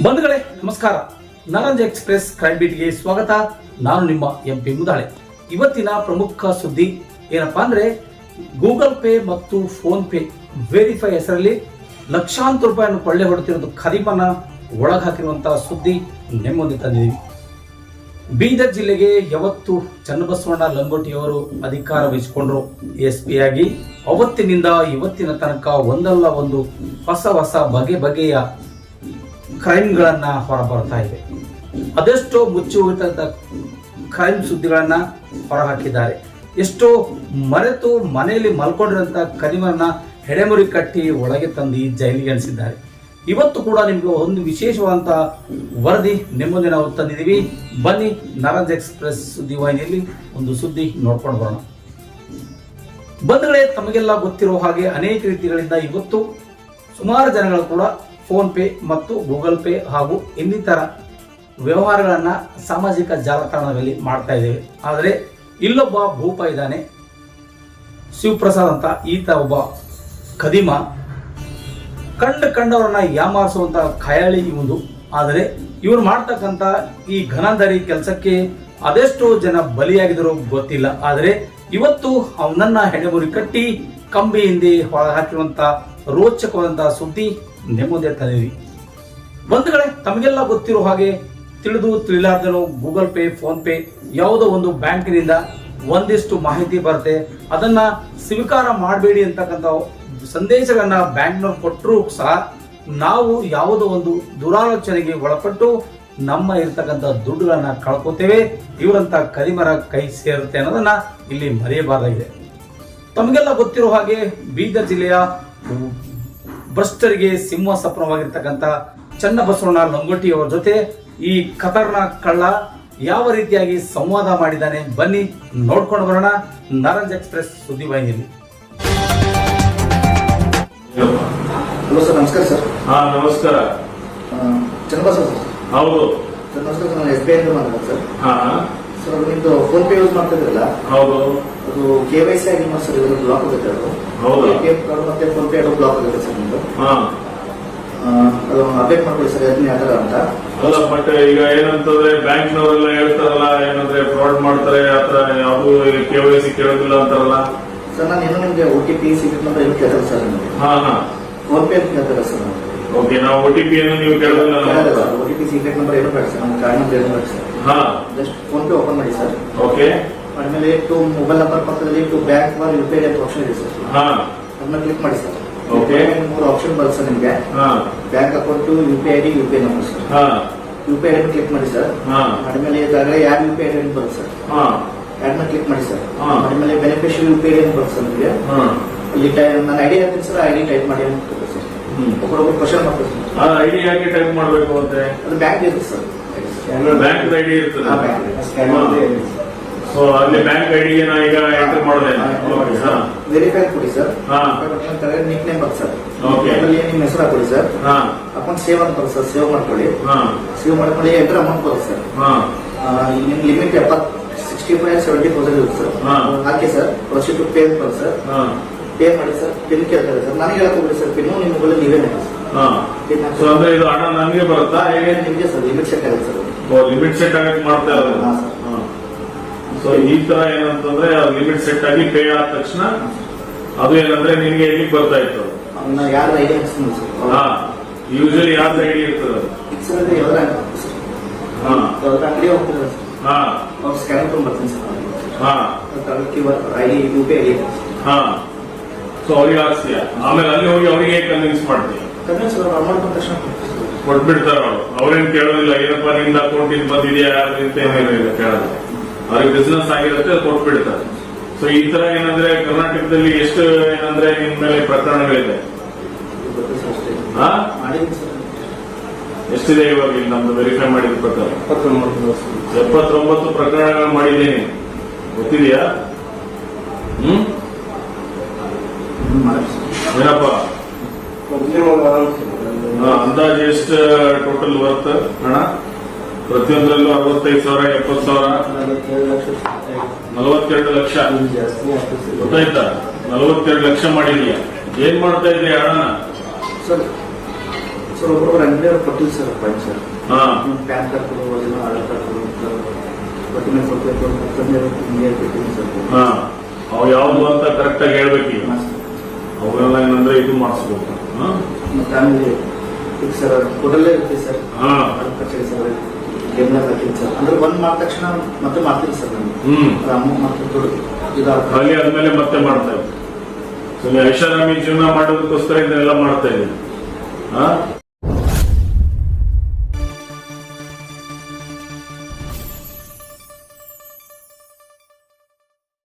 ಬಂಧುಗಳೇ ನಮಸ್ಕಾರ. ನಾರಂಜ್ express crime ಬೀಟ್ಗೆ ಸ್ವಾಗತ. ನಾನು ನಿಮ್ಮ ಎಂಪಿ ಮುದಾಳೆ. ಇವತ್ತಿನ ಪ್ರಮುಖ ಸುದ್ದಿ ಏನಪ್ಪಾ ಅಂದ್ರೆ, ಗೂಗಲ್ ಪೇ ಮತ್ತು ಫೋನ್ ಪೇ ವೆರಿಫೈ ಹೆಸರಲ್ಲಿ ಲಕ್ಷಾಂತರ ರೂಪಾಯಿಯನ್ನು ಕೊಳ್ಳೆ ಹೊಡೆತಿರೋದು ಖರೀಮನ ಒಳಗೆ ಹಾಕಿರುವಂತಹ ಸುದ್ದಿ ನಿಮ್ಮ ಮುಂದೆ ತಂದಿದ್ದೀವಿ. ಬೀದರ್ ಜಿಲ್ಲೆಗೆ ಯಾವತ್ತು ಚನ್ನಬಸವಣ್ಣ ಲಂಗೋಟಿಯವರು ಅಧಿಕಾರ ವಹಿಸಿಕೊಂಡ್ರು SP ಆಗಿ, ಅವತ್ತಿನಿಂದ ಇವತ್ತಿನ ತನಕ ಒಂದಲ್ಲ ಒಂದು ಹೊಸ ಬಗೆಯ ಕ್ರೈಮ್ಗಳನ್ನ ಹೊರಬರ್ತಾ ಇದೆ. ಅದೆಷ್ಟೋ ಮುಚ್ಚಿ ಹೋಗಿದ್ದಂತ ಕ್ರೈಮ್ ಸುದ್ದಿಗಳನ್ನ ಹೊರಹಾಕಿದ್ದಾರೆ. ಎಷ್ಟೋ ಮರೆತು ಮನೆಯಲ್ಲಿ ಮಲ್ಕೊಂಡಿರುವಂತ ಕರಿಮರನ್ನ ಹೆಡೆಮುರಿ ಕಟ್ಟಿ ಒಳಗೆ ತಂದು ಜೈಲಿಗೆ ಅನಿಸಿದ್ದಾರೆ. ಇವತ್ತು ಕೂಡ ನಿಮಗೆ ಒಂದು ವಿಶೇಷವಾದಂತ ವರದಿ ನಿಮ್ಮೊಂದಿಗೆ ನಾವು ತಂದಿದ್ದೀವಿ. ಬನ್ನಿ, ನಾರಂಜ್ ಎಕ್ಸ್‌ಪ್ರೆಸ್ ಸುದ್ದಿ ವಾಹಿನಿಯಲ್ಲಿ ಒಂದು ಸುದ್ದಿ ನೋಡ್ಕೊಂಡು ಬರೋಣ. ಬಂಧುಗಳೇ, ತಮಗೆಲ್ಲ ಗೊತ್ತಿರೋ ಹಾಗೆ ಅನೇಕ ರೀತಿಗಳಿಂದ ಇವತ್ತು ಸುಮಾರು ಜನಗಳು ಕೂಡ ಫೋನ್ ಪೇ ಮತ್ತು ಗೂಗಲ್ ಪೇ ಹಾಗೂ ಇನ್ನಿತರ ವ್ಯವಹಾರಗಳನ್ನ ಸಾಮಾಜಿಕ ಜಾಲತಾಣಗಳಲ್ಲಿ ಮಾಡ್ತಾ ಇದ್ದೇವೆ. ಆದರೆ ಇಲ್ಲೊಬ್ಬ ಭೂಪ ಇದ್ದಾನೆ, ಶಿವಪ್ರಸಾದ್ ಅಂತ. ಈತ ಒಬ್ಬ ಖದೀಮ, ಕಂಡವರನ್ನ ಯಾಮಾರಿಸುವಂತ ಖಯಾಳಿ ಇವನು. ಆದರೆ ಇವನು ಮಾಡ್ತಕ್ಕಂಥ ಈ ಘನದಾರಿ ಕೆಲಸಕ್ಕೆ ಅದೆಷ್ಟೋ ಜನ ಬಲಿಯಾಗಿದ್ರು ಗೊತ್ತಿಲ್ಲ. ಆದರೆ ಇವತ್ತು ಅವನನ್ನ ಹೆಡೆಮುರಿ ಕಟ್ಟಿ ಕಂಬಿ ಹಿಂದೆ ಹೊರ ಹಾಕಿರುವಂತ ರೋಚಕವಾದಂತಹ ಸುದ್ದಿ ನೆಮ್ಮದಿ ತಂದಿದ್ವಿ. ಬಂಧುಗಳೇ, ತಮಗೆಲ್ಲ ಗೊತ್ತಿರೋ ಹಾಗೆ ತಿಳಿಲಾರ್ದನು ಗೂಗಲ್ ಪೇ, ಫೋನ್ ಪೇ ಯಾವುದೋ ಒಂದು ಬ್ಯಾಂಕಿನಿಂದ ಒಂದಿಷ್ಟು ಮಾಹಿತಿ ಬರುತ್ತೆ. ಅದನ್ನ ಸ್ವೀಕಾರ ಮಾಡಬೇಡಿ ಅಂತಕ್ಕಂಥ ಸಂದೇಶಗಳನ್ನ ಬ್ಯಾಂಕ್ನವ್ರು ಕೊಟ್ಟರು ಸಹ ನಾವು ಯಾವುದೋ ಒಂದು ದುರಾಲೋಚನೆಗೆ ಒಳಪಟ್ಟು ನಮ್ಮ ಇರ್ತಕ್ಕಂಥ ದುಡ್ಡುಗಳನ್ನ ಕಳ್ಕೊತೇವೆ. ಇವರಂತ ಕರಿಮರ ಕೈ ಸೇರುತ್ತೆ ಅನ್ನೋದನ್ನ ಇಲ್ಲಿ ಮರೆಯಬಾರದಾಗಿದೆ. ತಮಗೆಲ್ಲ ಗೊತ್ತಿರೋ ಹಾಗೆ ಬೀದರ್ ಜಿಲ್ಲೆಯ ಭ್ರಷ್ಟರಿಗೆ ಸಿಂಹ ಸಪ್ನವಾಗಿರ್ತಕ್ಕಂಥ ಚನ್ನಬಸವಣ್ಣ ಲಂಗೋಟಿ ಅವರ ಜೊತೆ ಈ ಖತರ್ನಾಕ್ ಕಳ್ಳ ಯಾವ ರೀತಿಯಾಗಿ ಸಂವಾದ ಮಾಡಿದ್ದಾನೆ, ಬನ್ನಿ ನೋಡ್ಕೊಂಡು ಬರೋಣ ನಾರಂಜ್ ಎಕ್ಸ್‌ಪ್ರೆಸ್ ಸುದ್ದಿ ವಾಹಿನಿಯಲ್ಲಿ. ಹಲೋ ಸರ್, ನಮಸ್ಕಾರ ಸರ್. ನಮಸ್ಕಾರ. ಚನ್ನಬಸವ ಸರ್? ಹೌದು ಸರ್, ನಮಸ್ಕಾರ ಸರ್. ನಾನು SBI ಇಂದ ಮಾತಾಡ್ತೀನಿ ಸರ್. ಸರ್, ಅದು ನಿಮ್ದು ಫೋನ್ ಪೇ ಯೂಸ್ ಮಾಡ್ತಾ ಇದ್ರಲ್ಲ, ಹೌದು. ಅದು KYC ಆಗಿ ಸರ್, ಇದನ್ನು ಬ್ಲಾಕ್ ಆಗುತ್ತೆ. ಅದು ಹೌದು, ಮತ್ತೆ ಫೋನ್ ಪೇ ಬ್ಲಾಕ್ ಆಗುತ್ತೆ ಸರ್ ನಿಮ್ದು. ಅದು ಅಪ್ಡೇಟ್ ಮಾಡ್ಕೊಳ್ಳಿ ಸರ್, ಅದನ್ನ ಯಾವ ತರ ಅಂತ. ಅಲ್ಲ, ಬಟ್ ಈಗ ಏನಂತಂದ್ರೆ ಬ್ಯಾಂಕ್ನವರೆಲ್ಲ ಹೇಳ್ತಾರಲ್ಲ, ಏನಂದ್ರೆ ಫ್ರಾಡ್ ಮಾಡ್ತಾರೆ, ಆತರ ಯಾವುದು KYC ಕೇಳೋದಿಲ್ಲ ಅಂತಾರಲ್ಲ ಸರ್. ನಾನು ಇನ್ನೂ ನಿಮ್ಗೆ OTP ಸೀಕ್ರೆಟ್ ನಂಬರ್ ಏನು ಕೇಳ್ತಾರೆ ಸರ್ ನಿಮಗೆ? ಫೋನ್ ಪೇ ಅಂತ ಕೇಳ್ತಾರೆ ಸರ್. ಓಕೆ, ನಾವು OTP ಅನ್ನು ನೀವು ಕೇಳೋದಿಲ್ಲ. OTP ಸೀಕ್ರೆಟ್ ನಂಬರ್ ಏನು ಬೇಡ ಸರ್, ನಮ್ಮ ಕಾರ್ಡ್ ನಂಬರ್ ಏನು ಬೇಡ sir. Just phone pay open ಮಾಡಿ ಸರ್. ಓಕೆ, ಆಮೇಲೆ ಟು ಮೊಬೈಲ್ ನಂಬರ್ ಪಕ್ಕದಲ್ಲಿ ಟು ಬ್ಯಾಂಕ್ UPI ಅಂತ ಆಪ್ಷನ್ ಇದೆ ಸರ್. ಅದನ್ನ ಕ್ಲಿಕ್ ಮಾಡಿ ಸರ್. ಓಕೆ, 3 ಆಪ್ಷನ್ ಬರುತ್ತೆ ಸರ್ ನಿಮಗೆ. Bank account, UPI ID, UPI number sir. UPI ID click ಮಾಡಿ ಸರ್. ಆಮೇಲೆ ಇದಾಗಲೇ ಯಾರು UPI ID ಬರುತ್ತೆ ಸರ್, ಯಾರನ್ನ ಕ್ಲಿಕ್ ಮಾಡಿ ಸರ್. ಆಮೇಲೆ ಬೆನಿಫಿಷಿಯರಿ UPI ID ಬರುತ್ತೆ ಸರ್ ನಿಮಗೆ. ಇಲ್ಲಿ ನಾನು ಐಡಿ ಹಾಕ್ತೀನಿ ಸರ್, ಐಡಿ ಟೈಪ್ ಮಾಡಿ ಅಂತ ಸರ್. ಒಬ್ಬರೊಬ್ಬರು ಕ್ವಶನ್ ಮಾಡ್ತಾರೆ ಸರ್. ಐಡಿ ಯಾಕೆ ಟೈಪ್ ಮಾಡಬೇಕು ಅಂದ್ರೆ ಅದು ಬ್ಯಾಂಕ್ ಇದೆ ಸರ್, ಬ್ಯಾಂಕ್ ಐಡಿ ಇರ್ತದೆ. ಸೊ ಅಲ್ಲಿ ಬ್ಯಾಂಕ್ ಐಡಿಗೆ ನಾ ಈಗ ಎಂಟರ್ ಮಾಡಿದೆ. ವೆರಿಫೈ ಕೊಡಿ ಸರ್. ನಿಕ್ ನೇಮ್ ಬರುತ್ತೆ ಸರ್. ನಿಮ್ಮ ಹೆಸರು ಹಾಕೊಳ್ಳಿ ಸರ್. ಅಕೌಂಟ್ ಸೇವ್ ಅಂತ ಬರುತ್ತೆ ಸರ್, ಸೇವ್ ಮಾಡ್ಕೊಳ್ಳಿ. ಸೇವ್ ಮಾಡ್ಕೊಳ್ಳಿ, ಎಂಟರ್ ಅಮೌಂಟ್ ಬರುತ್ತೆ ಸರ್. ನಿಮ್ ಲಿಮಿಟ್ 65,70,000 ಇರುತ್ತೆ ಸರ್. ಹಾಕಿ ಸರ್. ಪ್ರೊಸೀಡ್ ಟು ಪೇ ಅಂತ ಬರುತ್ತೆ ಸರ್. ಪೇ ಮಾಡಿ ಸರ್. ಪಿನ್ ಕೇಳ್ತಾರೆ ಸರ್. ನನಗೆ ಹೇಳ್ಕೊಬಿಡಿ ಸರ್, ಪಿನ್ ನಿಮ್ಮ ಮೊಬೈಲ್ ನೀವೇ ಮಾಡಿ ಸರ್. ಅಂದ್ರೆ ಇದು ಹಣ ನನಗೆ ಬರುತ್ತಾ? ನಿಮಗೆ ಸರ್ ಲಿಮಿಟ್ ಸೆಟ್ ಆಗುತ್ತೆ ಸರ್. ಲಿಮಿಟ್ ಸೆಟ್ ಆಗಕ್ಕೆ ಮಾಡ್ತಾ ಇರೋದು. ಸೊ ಈ ತರ ಏನಂತಂದ್ರೆ ಲಿಮಿಟ್ ಸೆಟ್ ಆಗಿ ಪೇ ಆದ ತಕ್ಷಣ ಅದು ಏನಂದ್ರೆ ನಿನ್ಗೆ ಎಲ್ಲಿಗೆ ಬರ್ತಾ ಇತ್ತು? ಯಾರ ಐಡಿ ಹಾಕ್ತೀನಿ ಸರ್. ಯೂಶಲಿ ಯಾರ್ದು ಐಡಿ ಇರ್ತದೆ? ಅಂಗಡಿ ಹೋಗ್ತಾರೆ ಸರ್. ಅವ್ರು ಸ್ಕ್ಯಾನ್ ತಗೊಂಡ್ ಬರ್ತೀನಿ sir. ID UPI ID. So ಅವ್ರಿಗೆ ಹಾಕ್ತೀಯ, ಆಮೇಲೆ ಅಲ್ಲಿ ಹೋಗಿ ಅವರಿಗೆ ಕನ್ವಿನ್ಸ್ ಮಾಡ್ತೀಯ. ಕನ್ವಿನ್ಸ್ ಅಮೌಂಟ್ ಬಂದ ತಕ್ಷಣ ಕೊಟ್ಬಿಡ್ತಾರ ಅವರು. ಅವ್ರೇನ್ ಕೇಳೋದಿಲ್ಲ, ಏನಪ್ಪಾ ನಿಮ್ದು ಅಕೌಂಟ್ ಇಂದ ಬಂದಿದೆಯಾ ಅಂತ ಏನಿಲ್ಲ, ಕೇಳೋದು. ಅವ್ರಿಗೆ ಬಿಸ್ನೆಸ್ ಆಗಿರುತ್ತೆ, ಕೊಟ್ಬಿಡ್ತಾರೆ. ಸೊ ಈ ತರ ಏನಂದ್ರೆ ಕರ್ನಾಟಕದಲ್ಲಿ ಎಷ್ಟು ಏನಂದ್ರೆ ನಿಮ್ ಮೇಲೆ ಪ್ರಕರಣಗಳಿದೆ? ಎಷ್ಟಿದೆ ಇವಾಗ ಇಲ್ಲಿ ನಮ್ದು ವೆರಿಫೈ ಮಾಡಿದ ಪ್ರಕಾರ? 79 ಪ್ರಕರಣಗಳು ಮಾಡಿದ್ದೀನಿ. ಗೊತ್ತಿದೆಯಾ? ಏನಪ್ಪ ಅಂದಾಜು ಎಷ್ಟು ಟೋಟಲ್ ವರ್ತ್ ಹಣ? ಪ್ರತಿಯೊಂದರಲ್ಲೂ 65,000, 70,000, 42 ಲಕ್ಷ. ಗೊತ್ತಾಯ್ತಾ? 42 ಲಕ್ಷ ಮಾಡಿದೀಯ. ಏನ್ ಮಾಡ್ತಾ ಇದ್ರಿ ಹಣನ? ಸರ್ ಒಬ್ಬೊಬ್ಬರು ಅಂಗಡಿಯವ್ರು ಕೊಟ್ಟಿಲ್ಲ ಸರ್ ಪಾಯಿಂಟ್ ಸರ್ ಹಾ ನಿಮ್ಮ ಪ್ಯಾನ್ ಕಾರ್ಡ್ ಕೊಡು ಒರಿಜಿನಲ್ ಆಧಾರ್ ಕಾರ್ಡ್ ಕೊಡು ಡಾಕ್ಯುಮೆಂಟ್ ಕೊಡ್ಬೇಕು ಹಿಂಗೆ ಕೊಟ್ಟಿದ್ದೀನಿ ಸರ್ ಹಾ ಅವು ಯಾವ್ದು ಅಂತ ಕರೆಕ್ಟ್ ಆಗಿ ಹೇಳ್ಬೇಕು ಈಗ ಅವೆಲ್ಲ ಏನಂದ್ರೆ ಇದು ಮಾಡಿಸ್ಬೇಕು ಮತ್ತೆ ಆಮೇಲೆ ಈಗ ಸರ್ ಹೋಟೆಲ್ಲೇ ಇರ್ತೀವಿ ಸರ್ ಹಾ ಕಚೇರಿ ಸರ್ ಗೇಮ್ನ ಹಾಕಿಲ್ಲ ಸರ್ ಅಂದ್ರೆ ಬಂದ್ ಮಾಡಿದ ತಕ್ಷಣ ಮತ್ತೆ ಮಾಡ್ತೀವಿ ಸರ್ ನಾನು ಅದು ಅಮೌಂಟ್ ಮತ್ತೆ ದುಡ್ಡು ಇದಾಗ್ತದೆ ಖಾಲಿ ಆದ್ಮೇಲೆ ಮತ್ತೆ ಮಾಡ್ತಾ ಇದ್ದೆ ಸೊ ನೀವು ಐಷಾರಾಮಿ ಜೀವನ ಮಾಡೋದಕ್ಕೋಸ್ಕರ ಇದನ್ನೆಲ್ಲ ಮಾಡ್ತಾ ಇದ್ದೀನಿ